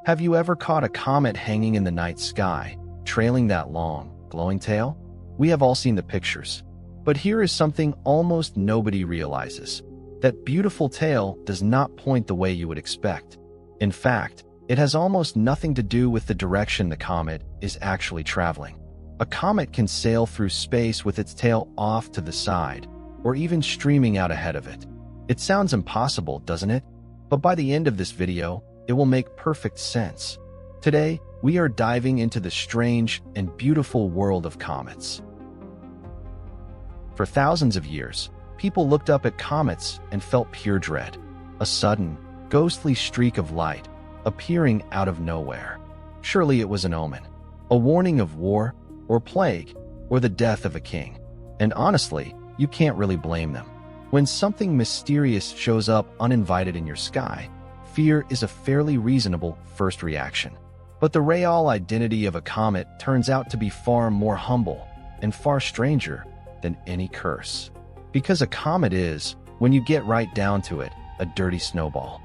Have you ever caught a comet hanging in the night sky, trailing that long, glowing tail? We have all seen the pictures. But here is something almost nobody realizes. That beautiful tail does not point the way you would expect. In fact, it has almost nothing to do with the direction the comet is actually traveling. A comet can sail through space with its tail off to the side, or even streaming out ahead of it. It sounds impossible, doesn't it? But by the end of this video, it will make perfect sense. Today, we are diving into the strange and beautiful world of comets. For thousands of years, people looked up at comets and felt pure dread. A sudden, ghostly streak of light appearing out of nowhere. Surely it was an omen, a warning of war, or plague, or the death of a king. And honestly, you can't really blame them. When something mysterious shows up uninvited in your sky, fear is a fairly reasonable first reaction. But the real identity of a comet turns out to be far more humble and far stranger than any curse. Because a comet is, when you get right down to it, a dirty snowball.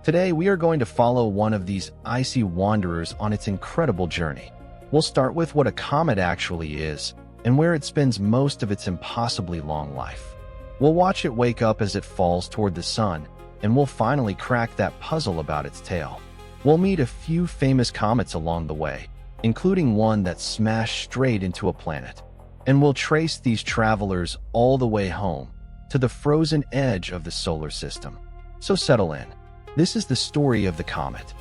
Today, we are going to follow one of these icy wanderers on its incredible journey. We'll start with what a comet actually is and where it spends most of its impossibly long life. We'll watch it wake up as it falls toward the sun, and we'll finally crack that puzzle about its tail. We'll meet a few famous comets along the way, including one that smashed straight into a planet. And we'll trace these travelers all the way home to the frozen edge of the solar system. So settle in. This is the story of the comet.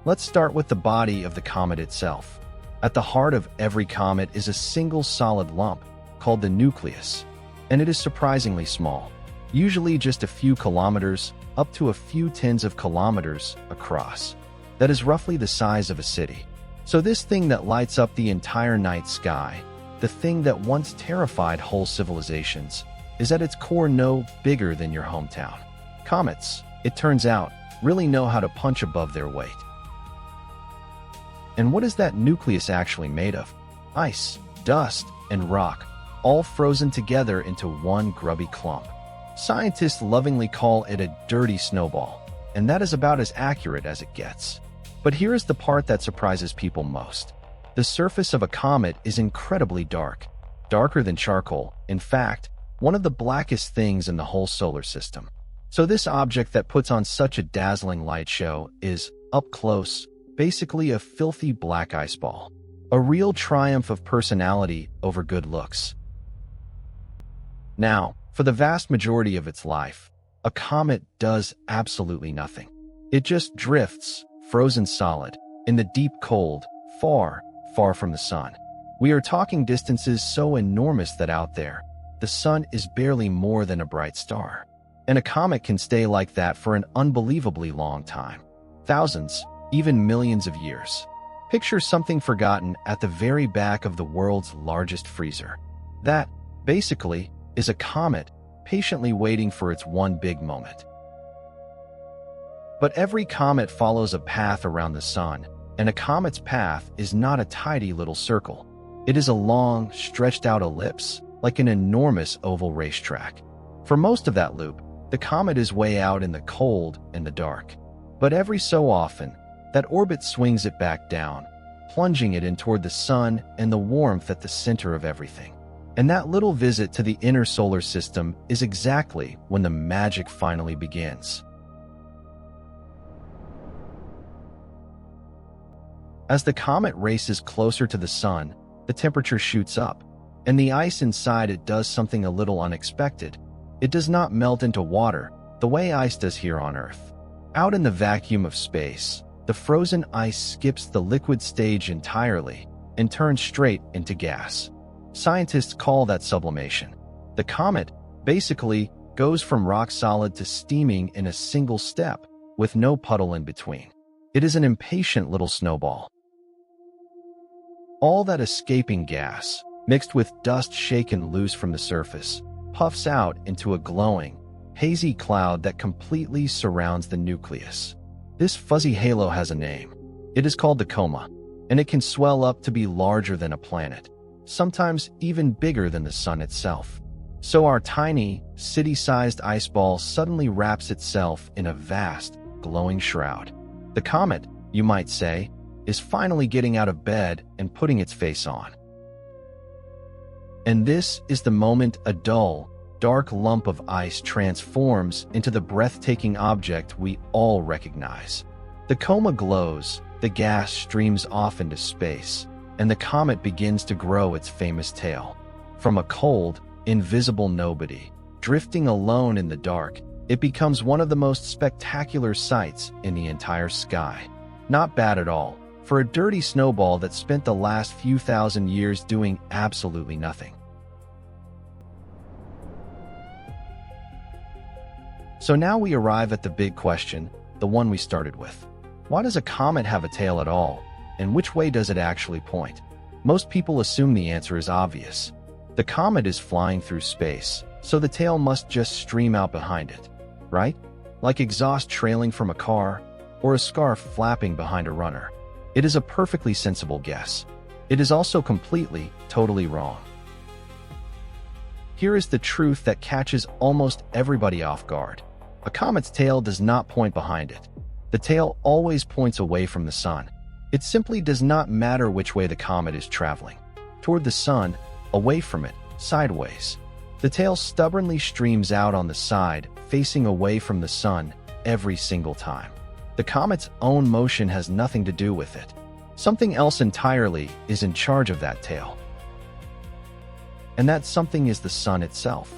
Let's start with the body of the comet itself. At the heart of every comet is a single solid lump called the nucleus, and it is surprisingly small, usually just a few kilometers up to a few tens of kilometers across. That is roughly the size of a city. So this thing that lights up the entire night sky, the thing that once terrified whole civilizations, is at its core no bigger than your hometown. Comets, it turns out, really know how to punch above their weight. And what is that nucleus actually made of? Ice, dust, and rock, all frozen together into one grubby clump. Scientists lovingly call it a dirty snowball, and that is about as accurate as it gets. But here is the part that surprises people most. The surface of a comet is incredibly dark, darker than charcoal, in fact, one of the blackest things in the whole solar system. So this object that puts on such a dazzling light show is, up close, basically a filthy black ice ball. A real triumph of personality over good looks. Now, for the vast majority of its life, a comet does absolutely nothing. It just drifts, frozen solid, in the deep cold, far, far from the sun. We are talking distances so enormous that out there, the sun is barely more than a bright star. And a comet can stay like that for an unbelievably long time. Thousands, even millions of years. Picture something forgotten at the very back of the world's largest freezer. That, basically, is a comet patiently waiting for its one big moment. But every comet follows a path around the sun, and a comet's path is not a tidy little circle. It is a long, stretched-out ellipse, like an enormous oval racetrack. For most of that loop, the comet is way out in the cold and the dark. But every so often, that orbit swings it back down, plunging it in toward the sun and the warmth at the center of everything. And that little visit to the inner solar system is exactly when the magic finally begins. As the comet races closer to the sun, the temperature shoots up, and the ice inside it does something a little unexpected. It does not melt into water the way ice does here on Earth. Out in the vacuum of space, the frozen ice skips the liquid stage entirely and turns straight into gas. Scientists call that sublimation. The comet basically goes from rock solid to steaming in a single step, with no puddle in between. It is an impatient little snowball. All that escaping gas, mixed with dust shaken loose from the surface, puffs out into a glowing, hazy cloud that completely surrounds the nucleus. This fuzzy halo has a name. It is called the coma, and it can swell up to be larger than a planet, sometimes even bigger than the sun itself. So our tiny, city-sized ice ball suddenly wraps itself in a vast, glowing shroud. The comet, you might say, is finally getting out of bed and putting its face on. And this is the moment a dull, dark lump of ice transforms into the breathtaking object we all recognize. The coma glows, the gas streams off into space, and the comet begins to grow its famous tail. From a cold, invisible nobody, drifting alone in the dark, it becomes one of the most spectacular sights in the entire sky. Not bad at all, for a dirty snowball that spent the last few thousand years doing absolutely nothing. So now we arrive at the big question, the one we started with. Why does a comet have a tail at all, and which way does it actually point? Most people assume the answer is obvious. The comet is flying through space, so the tail must just stream out behind it, right? Like exhaust trailing from a car, or a scarf flapping behind a runner. It is a perfectly sensible guess. It is also completely, totally wrong. Here is the truth that catches almost everybody off guard. A comet's tail does not point behind it. The tail always points away from the sun. It simply does not matter which way the comet is traveling. Toward the sun, away from it, sideways. The tail stubbornly streams out on the side, facing away from the sun, every single time. The comet's own motion has nothing to do with it. Something else entirely is in charge of that tail. And that something is the sun itself.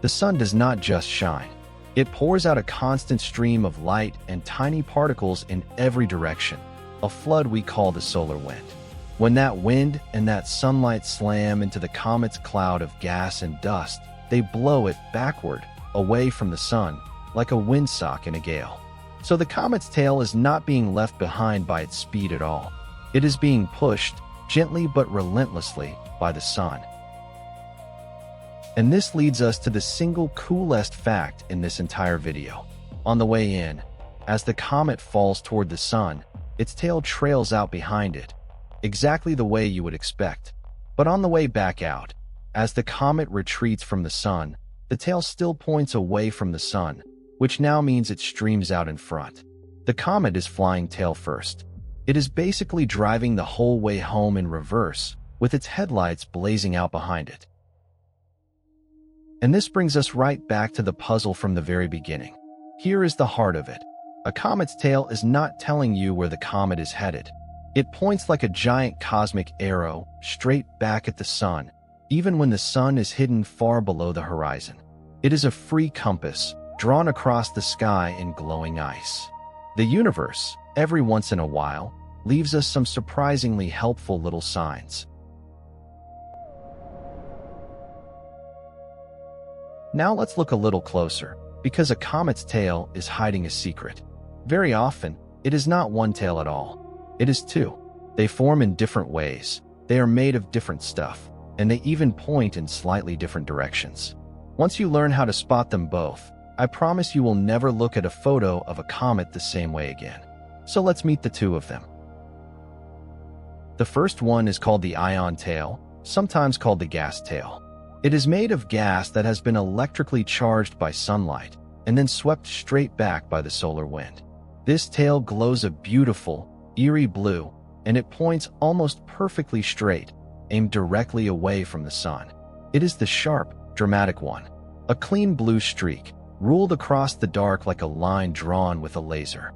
The sun does not just shine. It pours out a constant stream of light and tiny particles in every direction, a flood we call the solar wind. When that wind and that sunlight slam into the comet's cloud of gas and dust, they blow it backward, away from the sun, like a windsock in a gale. So the comet's tail is not being left behind by its speed at all. It is being pushed, gently but relentlessly, by the sun. And this leads us to the single coolest fact in this entire video. On the way in, as the comet falls toward the sun, its tail trails out behind it, exactly the way you would expect. But on the way back out, as the comet retreats from the sun, the tail still points away from the sun, which now means it streams out in front. The comet is flying tail first. It is basically driving the whole way home in reverse, with its headlights blazing out behind it. And this brings us right back to the puzzle from the very beginning. Here is the heart of it. A comet's tail is not telling you where the comet is headed. It points like a giant cosmic arrow straight back at the sun, even when the sun is hidden far below the horizon. It is a free compass, drawn across the sky in glowing ice. The universe, every once in a while, leaves us some surprisingly helpful little signs. Now let's look a little closer, because a comet's tail is hiding a secret. Very often, it is not one tail at all. It is two. They form in different ways. They are made of different stuff, and they even point in slightly different directions. Once you learn how to spot them both, I promise you will never look at a photo of a comet the same way again. So let's meet the two of them. The first one is called the ion tail, sometimes called the gas tail. It is made of gas that has been electrically charged by sunlight and then swept straight back by the solar wind. This tail glows a beautiful, eerie blue, and it points almost perfectly straight, aimed directly away from the sun. It is the sharp, dramatic one, a clean blue streak, ruled across the dark like a line drawn with a laser.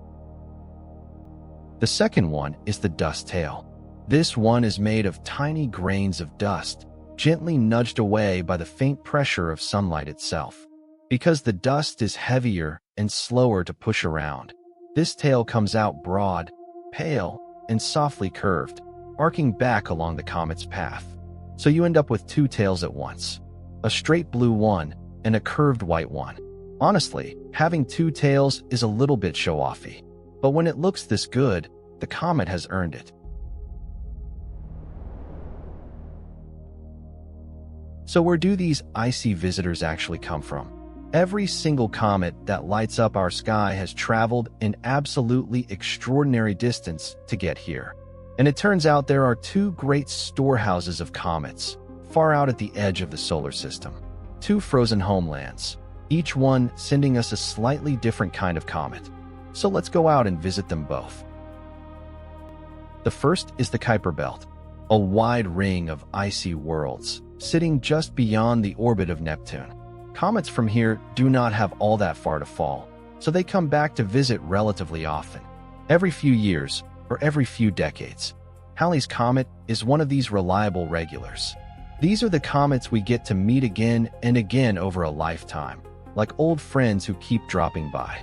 The second one is the dust tail. This one is made of tiny grains of dust, gently nudged away by the faint pressure of sunlight itself. Because the dust is heavier and slower to push around, this tail comes out broad, pale, and softly curved, arcing back along the comet's path. So you end up with two tails at once, a straight blue one and a curved white one. Honestly, having two tails is a little bit show-offy, but when it looks this good, the comet has earned it. So where do these icy visitors actually come from? Every single comet that lights up our sky has traveled an absolutely extraordinary distance to get here. And it turns out there are two great storehouses of comets, far out at the edge of the solar system. two frozen homelands, each one sending us a slightly different kind of comet. So let's go out and visit them both. The first is the Kuiper Belt, a wide ring of icy worlds sitting just beyond the orbit of Neptune. Comets from here do not have all that far to fall, so they come back to visit relatively often, every few years or every few decades. Halley's Comet is one of these reliable regulars. These are the comets we get to meet again and again over a lifetime, like old friends who keep dropping by.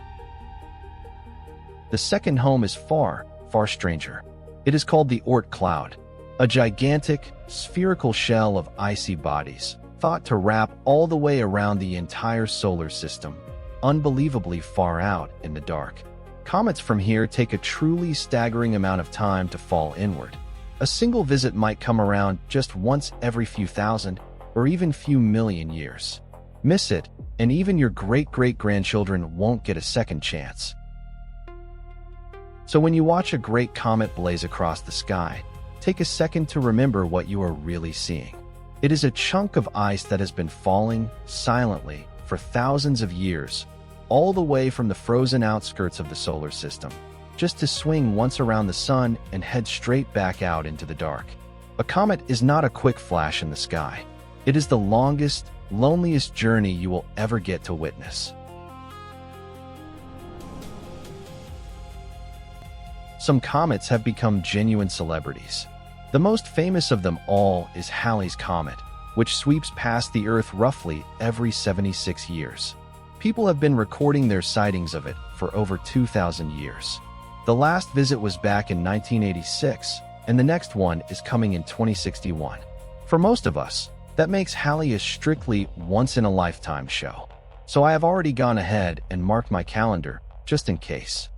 The second home is far, far stranger. It is called the Oort cloud, a gigantic, spherical shell of icy bodies, thought to wrap all the way around the entire solar system, unbelievably far out in the dark. Comets from here take a truly staggering amount of time to fall inward. A single visit might come around just once every few thousand or even few million years. Miss it, and even your great-great-grandchildren won't get a second chance. So when you watch a great comet blaze across the sky, take a second to remember what you are really seeing. It is a chunk of ice that has been falling silently for thousands of years, all the way from the frozen outskirts of the solar system, just to swing once around the sun and head straight back out into the dark. A comet is not a quick flash in the sky. It is the longest, loneliest journey you will ever get to witness. Some comets have become genuine celebrities. The most famous of them all is Halley's Comet, which sweeps past the Earth roughly every 76 years. People have been recording their sightings of it for over 2,000 years. The last visit was back in 1986, and the next one is coming in 2061. For most of us, that makes Halley a strictly once-in-a-lifetime show. So I have already gone ahead and marked my calendar, just in case.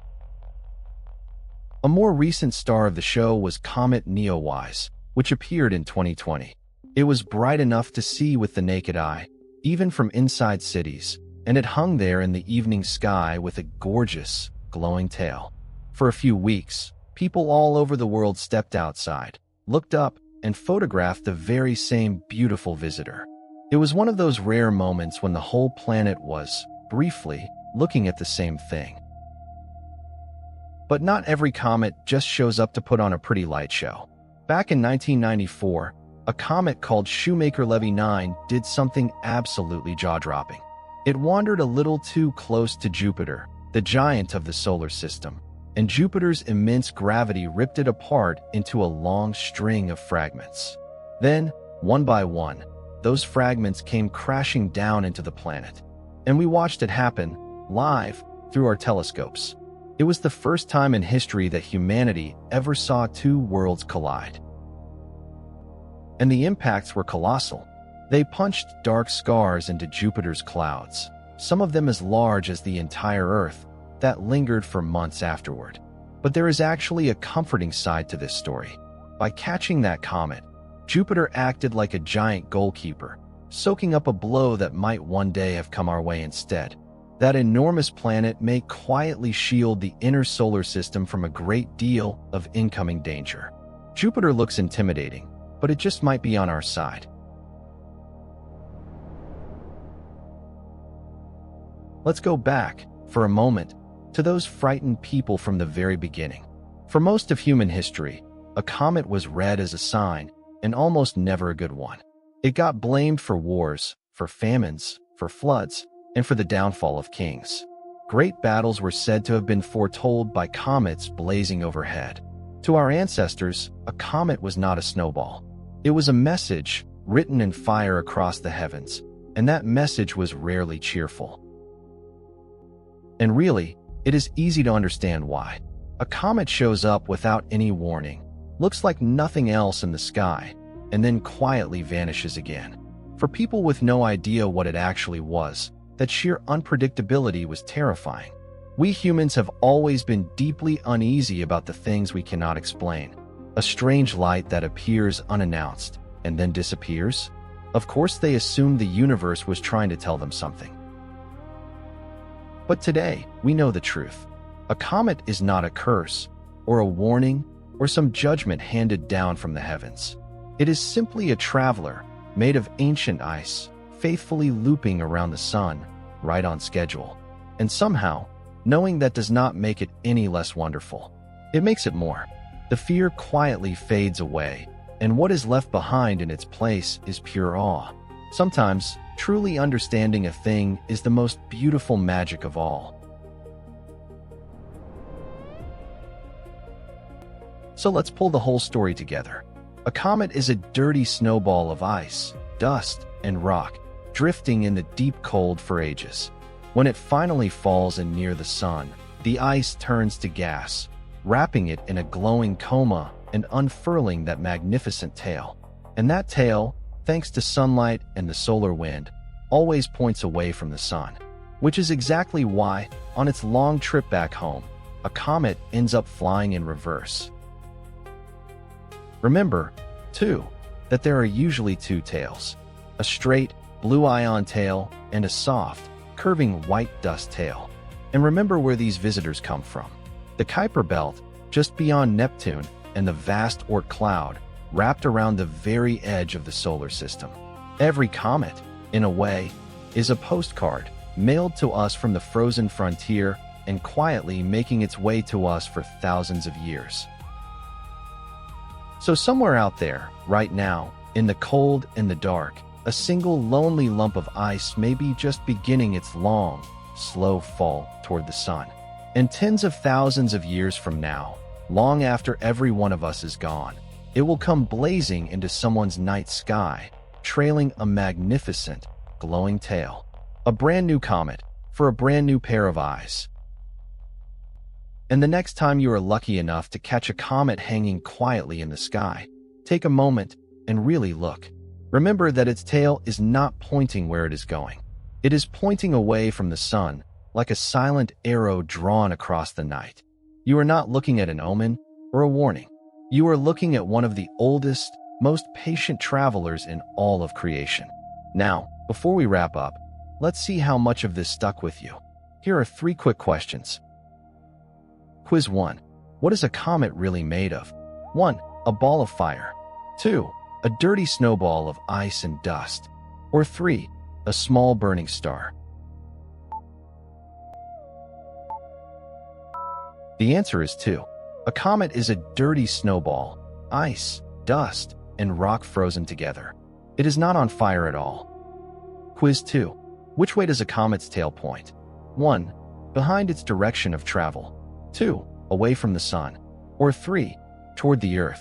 A more recent star of the show was Comet Neowise, which appeared in 2020. It was bright enough to see with the naked eye, even from inside cities, and it hung there in the evening sky with a gorgeous, glowing tail. For a few weeks, people all over the world stepped outside, looked up, and photographed the very same beautiful visitor. It was one of those rare moments when the whole planet was, briefly, looking at the same thing. But not every comet just shows up to put on a pretty light show. Back in 1994, a comet called Shoemaker-Levy 9 did something absolutely jaw-dropping. It wandered a little too close to Jupiter, the giant of the solar system, and Jupiter's immense gravity ripped it apart into a long string of fragments. Then, one by one, those fragments came crashing down into the planet, and we watched it happen, live, through our telescopes. It was the first time in history that humanity ever saw two worlds collide. And the impacts were colossal. They punched dark scars into Jupiter's clouds, some of them as large as the entire Earth, that lingered for months afterward. But there is actually a comforting side to this story. By catching that comet, Jupiter acted like a giant goalkeeper, soaking up a blow that might one day have come our way instead. That enormous planet may quietly shield the inner solar system from a great deal of incoming danger. Jupiter looks intimidating, but it just might be on our side. Let's go back, for a moment, to those frightened people from the very beginning. For most of human history, a comet was read as a sign, and almost never a good one. It got blamed for wars, for famines, for floods, and for the downfall of kings. Great battles were said to have been foretold by comets blazing overhead. To our ancestors, a comet was not a snowball. It was a message written in fire across the heavens, and that message was rarely cheerful. And really, it is easy to understand why. A comet shows up without any warning, looks like nothing else in the sky, and then quietly vanishes again. For people with no idea what it actually was, that sheer unpredictability was terrifying. We humans have always been deeply uneasy about the things we cannot explain. A strange light that appears unannounced and then disappears. Of course, they assumed the universe was trying to tell them something. But today, we know the truth. A comet is not a curse, or a warning, or some judgment handed down from the heavens. It is simply a traveler, made of ancient ice, faithfully looping around the sun, right on schedule. And somehow, knowing that does not make it any less wonderful. It makes it more. The fear quietly fades away, and what is left behind in its place is pure awe. Sometimes, truly understanding a thing is the most beautiful magic of all. So let's pull the whole story together. A comet is a dirty snowball of ice, dust, and rock, drifting in the deep cold for ages. When it finally falls in near the sun, the ice turns to gas, wrapping it in a glowing coma and unfurling that magnificent tail. And that tail, thanks to sunlight and the solar wind, always points away from the sun, which is exactly why, on its long trip back home, a comet ends up flying in reverse. Remember, too, that there are usually two tails, a straight, blue ion tail and a soft, curving white dust tail. And remember where these visitors come from. The Kuiper Belt, just beyond Neptune, and the vast Oort cloud, wrapped around the very edge of the solar system. Every comet, in a way, is a postcard mailed to us from the frozen frontier and quietly making its way to us for thousands of years. So somewhere out there, right now, in the cold and the dark, a single lonely lump of ice may be just beginning its long, slow fall toward the sun. And tens of thousands of years from now, long after every one of us is gone, it will come blazing into someone's night sky, trailing a magnificent, glowing tail. A brand new comet for a brand new pair of eyes. And the next time you are lucky enough to catch a comet hanging quietly in the sky, take a moment and really look. Remember that its tail is not pointing where it is going. It is pointing away from the sun, like a silent arrow drawn across the night. You are not looking at an omen or a warning. You are looking at one of the oldest, most patient travelers in all of creation. Now, before we wrap up, let's see how much of this stuck with you. Here are 3 quick questions. Quiz 1. What is a comet really made of? 1. A ball of fire. 2. A dirty snowball of ice and dust. Or 3. A small burning star. The answer is 2. A comet is a dirty snowball, ice, dust, and rock frozen together. It is not on fire at all. Quiz 2. Which way does a comet's tail point? 1. Behind its direction of travel. 2. Away from the sun. Or 3. Toward the earth.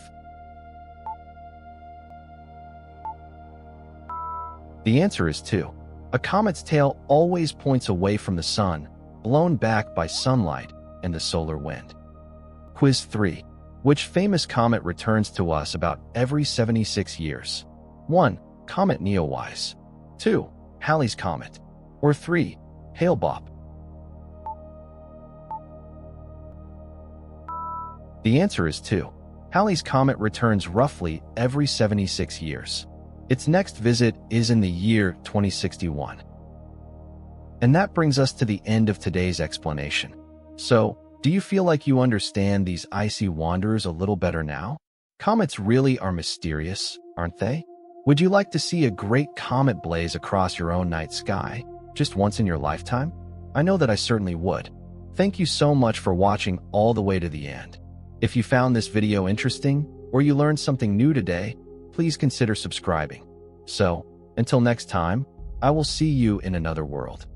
The answer is 2. A comet's tail always points away from the sun, blown back by sunlight and the solar wind. Quiz 3. Which famous comet returns to us about every 76 years? 1. Comet Neowise. 2. Halley's Comet. Or 3. Hale-Bopp. The answer is 2. Halley's Comet returns roughly every 76 years. Its next visit is in the year 2061. And that brings us to the end of today's explanation. So, do you feel like you understand these icy wanderers a little better now? Comets really are mysterious, aren't they? Would you like to see a great comet blaze across your own night sky, just once in your lifetime? I know that I certainly would. Thank you so much for watching all the way to the end. If you found this video interesting, or you learned something new today, please consider subscribing. So, until next time, I will see you in another world.